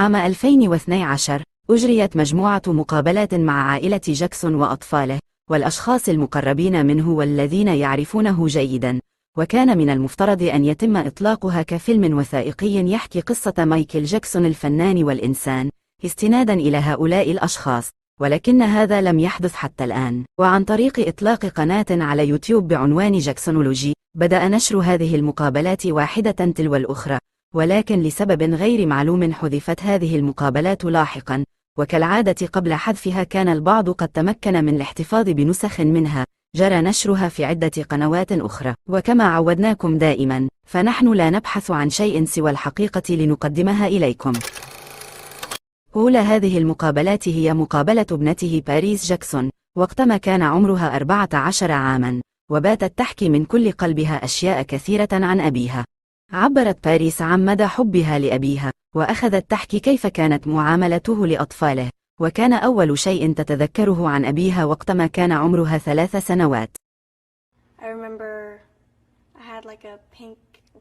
عام 2012 أجريت مجموعة مقابلات مع عائلة جاكسون وأطفاله والأشخاص المقربين منه والذين يعرفونه جيدا، وكان من المفترض أن يتم إطلاقها كفيلم وثائقي يحكي قصة مايكل جاكسون الفنان والإنسان استنادا إلى هؤلاء الأشخاص، ولكن هذا لم يحدث حتى الآن. وعن طريق إطلاق قناة على يوتيوب بعنوان جاكسونولوجي بدأ نشر هذه المقابلات واحدة تلو الأخرى، ولكن لسبب غير معلوم حذفت هذه المقابلات لاحقا، وكالعادة قبل حذفها كان البعض قد تمكن من الاحتفاظ بنسخ منها جرى نشرها في عدة قنوات أخرى. وكما عودناكم دائما فنحن لا نبحث عن شيء سوى الحقيقة لنقدمها إليكم. أولى هذه المقابلات هي مقابلة ابنته باريس جاكسون وقتما كان عمرها 14 عاما، وباتت تحكي من كل قلبها أشياء كثيرة عن أبيها. عبرت باريس عن مدى حبها لأبيها، وأخذت تحكي كيف كانت معاملته لأطفاله، وكان أول شيء تتذكره عن أبيها وقتما كان عمرها 3 سنوات. I remember I had like a pink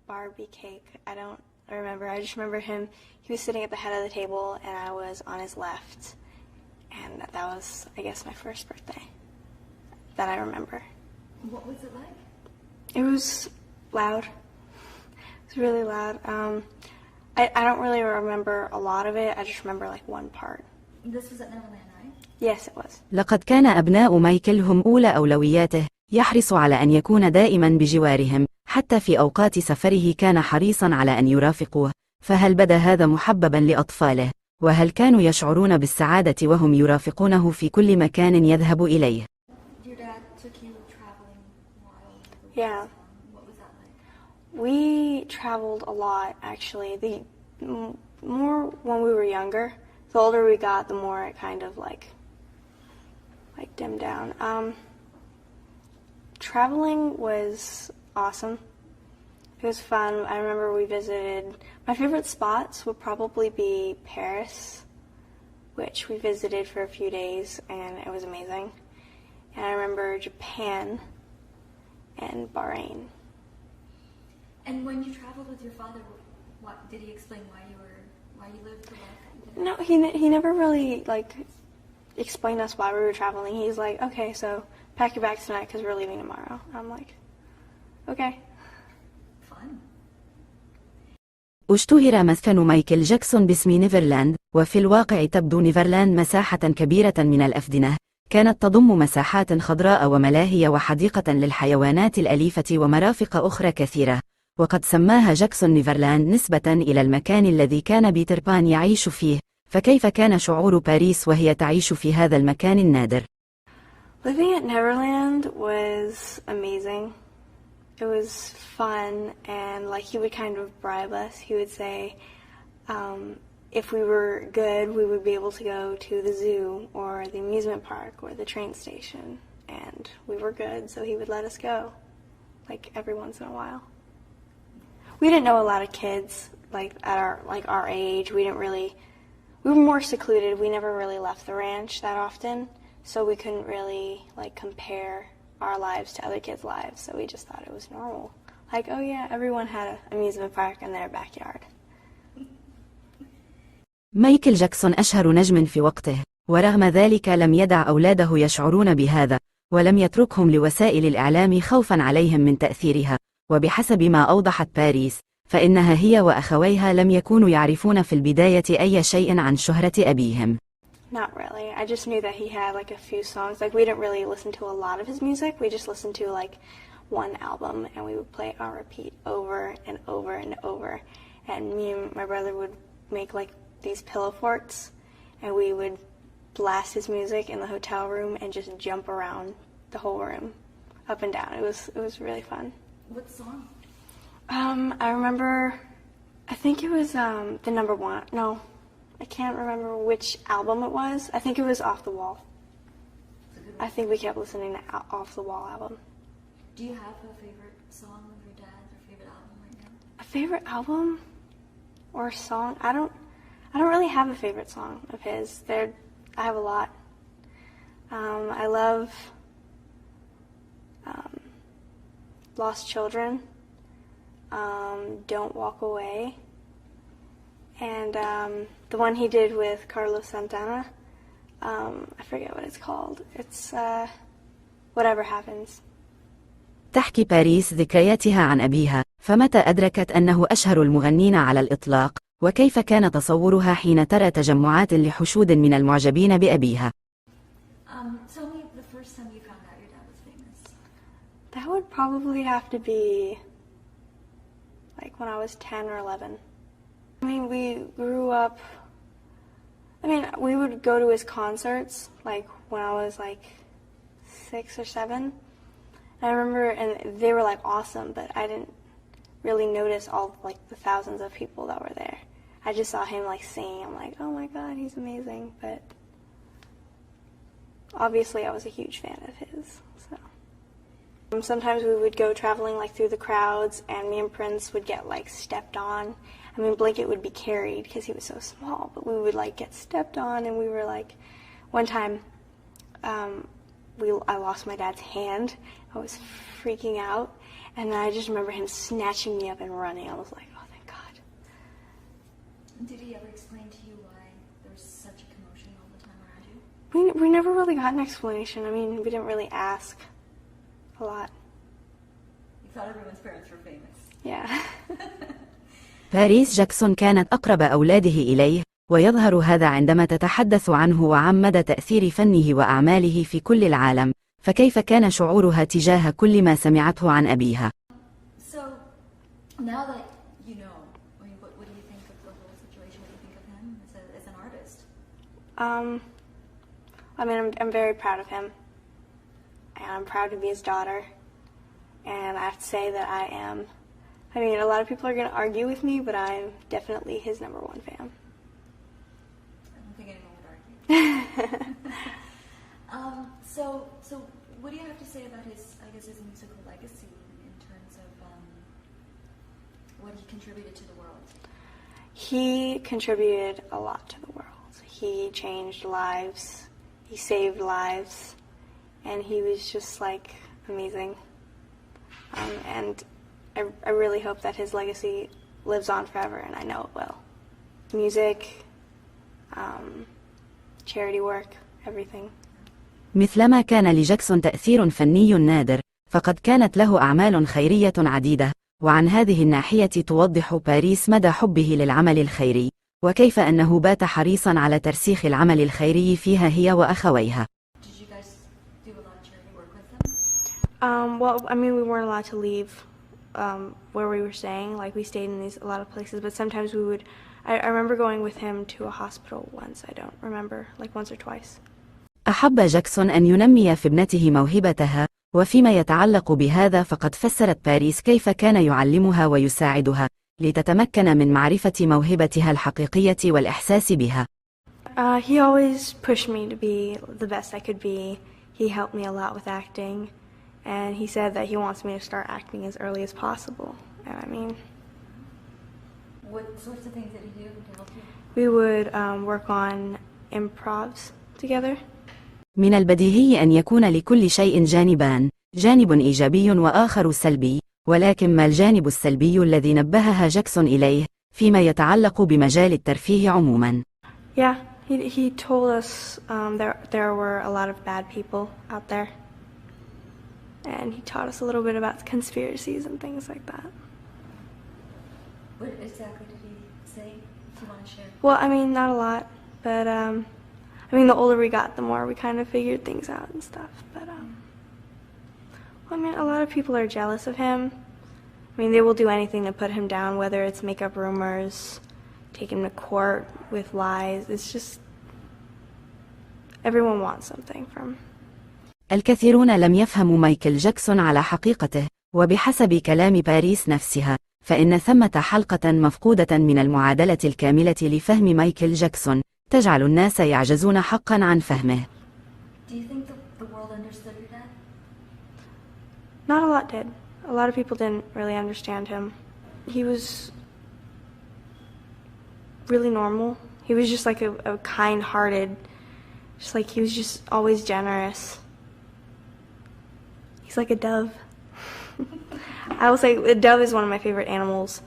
Barbie cake. I just remember he was sitting at the head of the table and I was on his left. And that was, I guess, my first birthday that I remember. What was it like? It was loud. It was really loud. I don't really remember a lot of it. I just remember like one part. This was at Neverland, right? Yes, it was. لقد كان أبناء مايكل هم أولى أولوياته، يحرص على أن يكون دائما بجوارهم، حتى في أوقات سفره كان حريصا على أن يرافقوه. فهل بدا هذا محببا لأطفاله؟ وهل كانوا يشعرون بالسعادة وهم يرافقونه في كل مكان يذهب إليه؟ Your dad took you traveling while Yeah. What was that like? We traveled a lot, actually. More when we were younger. The older we got, the more it kind of like dimmed down. Traveling was awesome. It was fun. I remember we visited, my favorite spots would probably be Paris, which we visited for a few days and it was amazing. And I remember Japan and Bahrain. And when you traveled with your father, what did he explain why you lived the life that you did? No, he never really like explained us why we were traveling. He's like, okay, so pack your bags tonight because we're leaving tomorrow. I'm like, okay. Fun. اشتهر مسكن مايكل جاكسون باسم نيفرلاند، وفي الواقع تبدو نيفرلاند مساحة كبيرة من الأفدنة، كانت تضم مساحات خضراء وملاهي وحديقة للحيوانات الأليفة ومرافق أخرى كثيرة، وقد سماها جاكسون نيفرلاند نسبة إلى المكان الذي كان بيتر بان يعيش فيه. فكيف كان شعور باريس وهي تعيش في هذا المكان النادر؟ Living at Neverland was amazing. It was fun, and like he would kind of bribe us. He would say, if we were good, we would be able to go to the zoo or the amusement park or the train station, and we were good, so he would let us go, like every once in a while. We didn't know a lot of kids like at our age. We were more secluded. We never really left the ranch that often, so we couldn't really like compare our lives to other kids' lives, so we just thought it was normal. Like, oh yeah, everyone had an amusement park in their backyard. مايكل جاكسون أشهر نجم في وقته، ورغم ذلك لم يدع أولاده يشعرون بهذا، ولم يتركهم لوسائل الإعلام خوفا عليهم من تأثيرها. وبحسب ما أوضحت باريس، فإنها هي وأخويها لم يكونوا يعرفون في البداية أي شيء عن شهرة أبيهم. Not really. I just knew that he had like a few songs. Like we didn't really listen to a lot of his music. We just listened to like one album and we would play it on repeat over and over and over. And me and my brother would make like these pillow forts and we would blast his music in the hotel room and just jump around the whole room up and down. It was really fun. What song? I remember, I think it was the number one. No, I can't remember which album it was. I think it was Off the Wall. I think we kept listening to Off the Wall album. Do you have a favorite song of your dad's or favorite album right now? A favorite album or song? I don't really have a favorite song of his. I have a lot. I love Lost Children, Don't Walk Away, and the one he did with Carlos Santana. I forget what it's called. It's Whatever Happens. تحكي باريس ذكرياتها عن أبيها، فمتى أدركت أنه أشهر المغنين على الإطلاق، وكيف كان تصورها حين ترى تجمعات لحشود من المعجبين بأبيها؟ Tell me the first time you found out your dad was famous. That would probably have to be like when I was 10 or 11. I mean, we grew up, we would go to his concerts like when I was like 6 or 7. And I remember, and they were like awesome, but I didn't really notice all like the thousands of people that were there. I just saw him like sing. I'm like, oh my God, he's amazing. But obviously I was a huge fan of his. So sometimes we would go traveling like through the crowds, and me and Prince would get like stepped on. I mean, Blanket would be carried because he was so small, but we would like get stepped on, and we were like, one time, I lost my dad's hand. I was freaking out, and I just remember him snatching me up and running. I was like, oh, thank God. Did he ever explain to you why there was such a commotion all the time around you? We never really got an explanation. I mean, we didn't really ask a lot. You thought everyone's parents were famous. Yeah. باريس جاكسون كانت أقرب أولاده إليه، ويظهر هذا عندما تتحدث عنه وعن مدى تأثير فنه وأعماله في كل العالم، فكيف كان شعورها تجاه كل ما سمعته عن أبيها؟ So, now that you know, what do you think of the whole situation? What do you think of him as an artist? I'm very proud of him, and I'm proud to be his daughter, and I have to say that a lot of people are going to argue with me, but I'm definitely his #1 fan. I don't think anyone would argue. So what do you have to say about his musical legacy in terms of what he contributed to the world? He contributed a lot to the world. He changed lives. He saved lives, and he was just like amazing. And I really hope that his legacy lives on forever, and I know it will. Music, charity work, everything. مثلما كان لجاكسون تأثير فني نادر، فقد كانت له أعمال خيرية عديدة، وعن هذه الناحية توضح باريس مدى حبه للعمل الخيري، وكيف أنه بات حريصا على ترسيخ العمل الخيري فيها هي وأخويها. Did you guys do a lot of charity work with them? We weren't allowed to leave where we were staying. Like, we stayed in a lot of places, but sometimes we would. I remember going with him to a hospital once. I don't remember, like once or twice. أحب جاكسون أن ينمي في ابنته موهبتها، وفيما يتعلق بهذا فقد فسرت باريس كيف كان يعلمها ويساعدها لتتمكن من معرفة موهبتها الحقيقية والإحساس بها. He always pushed me to be the best I could be. He helped me a lot with acting, and he said that he wants me to start acting as early as possible. What sorts of things did he do to help you? We would work on improvs together. من البديهي أن يكون لكل شيء جانبان، جانب إيجابي وآخر سلبي، ولكن ما الجانب السلبي الذي نبهها جاكسون إليه فيما يتعلق بمجال الترفيه عموما؟ Yeah, he told us there were a lot of bad people out there, and he taught us a little bit about conspiracies and things like that. What exactly did he say? If you want to share. Well, not a lot, but the older we got, the more we kind of figured things out and stuff. But a lot of people are jealous of him. They will do anything to put him down, whether it's make up rumors, take him to court with lies. It's just everyone wants something from. الكثيرون لم يفهموا مايكل جاكسون على حقيقته، وبحسب كلام باريس نفسها، فإن ثمة حلقة مفقودة من المعادلة الكاملة لفهم مايكل جاكسون، تجعل الناس يعجزون حقا عن فهمه. Do you think the world understood your dad? Not a lot did. A lot of people didn't really understand him. He was really normal. He was just like a kind-hearted, just like he was just always generous. He's like a dove. I will say a dove is one of my favorite animals,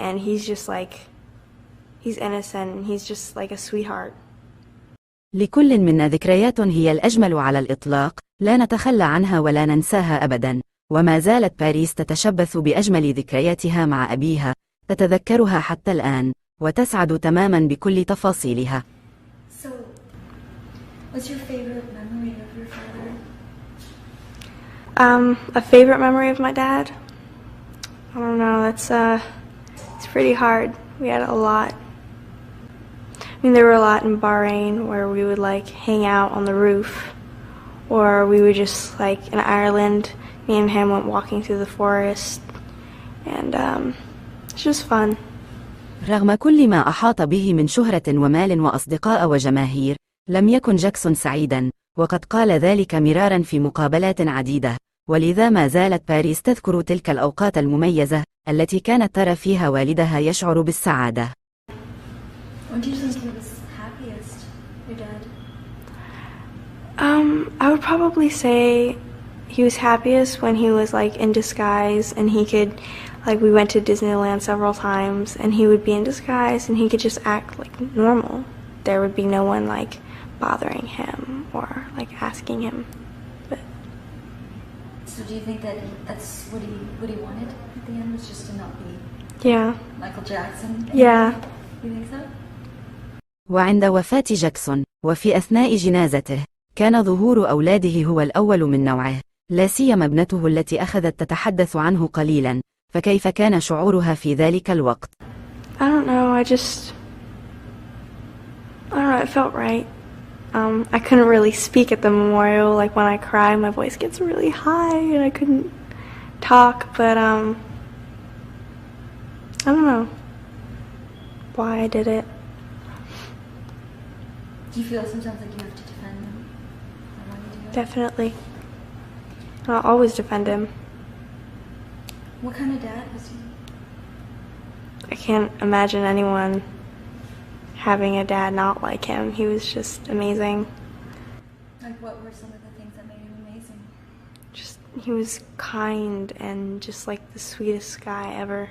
and he's just like, he's innocent and he's just like a sweetheart. لكل منا ذكريات هي الأجمل على الإطلاق، لا نتخلى عنها ولا ننساها أبدا، وما زالت باريس تتشبث بأجمل ذكرياتها مع أبيها، تتذكرها حتى الآن، وتسعد تماما بكل تفاصيلها. So, what's your favorite memory of your father? A favorite memory of my dad? I don't know, it's pretty hard. We had a lot. I mean, there were a lot in Bahrain where we would like hang out on the roof, or we would just like in Ireland, me and him went walking through the forest, and it's just fun. رغم كل ما أحاط به من شهرة ومال وأصدقاء وجماهير، لم يكن جاكسون سعيدا، وقد قال ذلك مرارا في مقابلات عديدة، ولذا ما زالت باريس تذكر تلك الأوقات المميزة التي كانت ترى فيها والدها يشعر بالسعادة. When do you think he was happiest, your dad? I would probably say he was happiest when he was like in disguise and he could, like we went to Disneyland several times and he would be in disguise and he could just act like normal. There would be no one like bothering him or like asking him. But So do you think that that's what he wanted at the end, was just to not be yeah, Michael Jackson? yeah. You think so? وعند وفاة جاكسون، وفي أثناء جنازته، كان ظهور أولاده هو الأول من نوعه، لا سيما ابنته التي أخذت تتحدث عنه قليلا، فكيف كان شعورها في ذلك الوقت؟ I don't know, I don't know, it felt right. I couldn't really speak at the memorial, like when I cry my voice gets really high and I couldn't talk, but I don't know why I did it. Do you feel sometimes like you have to defend him? And why you do it? Definitely. I'll always defend him. What kind of dad was he? I can't imagine anyone having a dad not like him. He was just amazing. Like, what were some of the things that made him amazing? Just he was kind and just like the sweetest guy ever.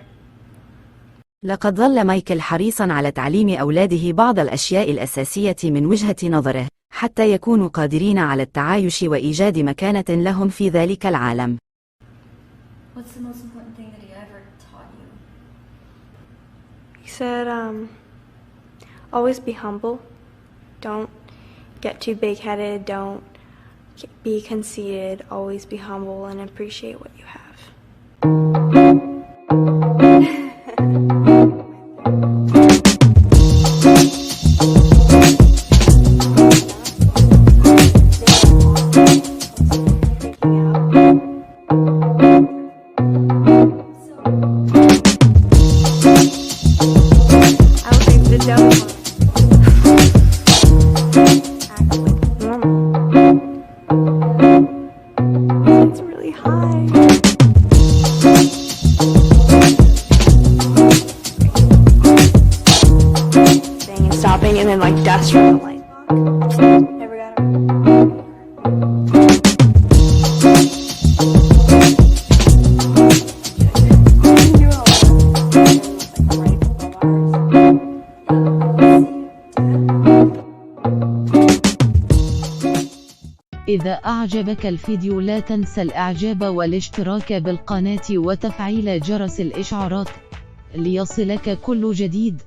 لقد ظل مايكل حريصا على تعليم أولاده بعض الأشياء الأساسية من وجهة نظره، حتى يكونوا قادرين على التعايش وإيجاد مكانة لهم في ذلك العالم. What's the most important thing that he ever taught you? He said, always be humble. Don't get too big-headed. Don't be conceited. Always be humble and appreciate what you have. I would think the devil act like normal. It's really high. And stopping and then like dust from the light. Never got إذا أعجبك الفيديو لا تنسى الإعجاب والاشتراك بالقناة وتفعيل جرس الإشعارات ليصلك كل جديد.